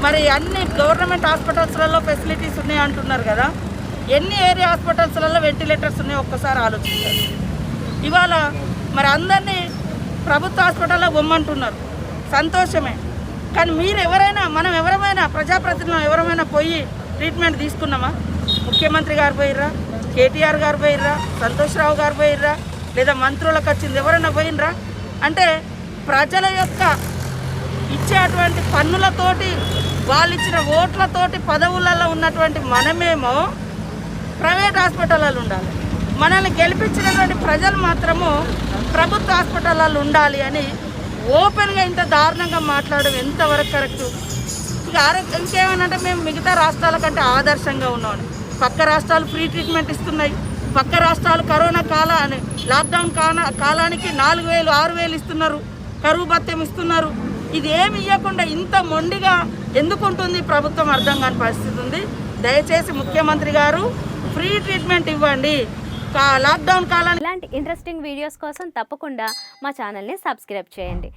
మరి అన్ని government హాస్పిటల్స్లలో facilities ఉన్నాయి అంటున్నారు కదా, ఎన్ని ఏరియా హాస్పిటల్స్లలో వెంటిలేటర్స్ ఉన్నాయో ఒక్కసారి ఆలోచించారు. ఇవాళ మరి అందరినీ ప్రభుత్వ హాస్పిటల్లో బొమ్మంటున్నారు, సంతోషమే. కానీ మీరు ఎవరైనా, మనం ఎవరమైనా, ప్రజాప్రతినిధులు ఎవరైనా పోయి ట్రీట్మెంట్ తీసుకున్నామా? ముఖ్యమంత్రి గారు పోయిర్రా, కేటీఆర్ గారు పోయిర్రా, సంతోష్ రావు గారు పోయిర్రా, లేదా మంత్రులకు వచ్చింది ఎవరైనా పోయినరా? అంటే ప్రజల యొక్క ఇచ్చేటువంటి పన్నులతోటి, వాళ్ళు ఇచ్చిన ఓట్లతోటి పదవులలో ఉన్నటువంటి మనమేమో ప్రైవేట్ హాస్పిటల్లో ఉండాలి, మనల్ని గెలిపించినటువంటి ప్రజలు మాత్రము ప్రభుత్వ హాస్పిటల్లో ఉండాలి అని ఓపెన్గా ఇంత దారుణంగా మాట్లాడడం ఎంతవరకు కరెక్టు? ఇక ఇంకేమనంటే మేము మిగతా రాష్ట్రాల కంటే ఆదర్శంగా ఉన్నాం. పక్క రాష్ట్రాలు ఫ్రీ ట్రీట్మెంట్ ఇస్తున్నాయి, పక్క రాష్ట్రాలు కరోనా లాక్డౌన్ కాలానికి 4,000 6,000 ఇస్తున్నారు, కరువు భత్యం ఇస్తున్నారు. ఇది ఏమి ఇవ్వకుండా ఇంత మొండిగా ఎందుకు ఉంటుంది ప్రభుత్వం? అర్థం కాని పరిస్థితి ఉంది. దయచేసి ముఖ్యమంత్రి గారు ఫ్రీ ట్రీట్మెంట్ ఇవ్వండి లాక్డౌన్ కాలానికి. ఇలాంటి ఇంట్రెస్టింగ్ వీడియోస్ కోసం తప్పకుండా మా ఛానల్ని సబ్స్క్రైబ్ చేయండి.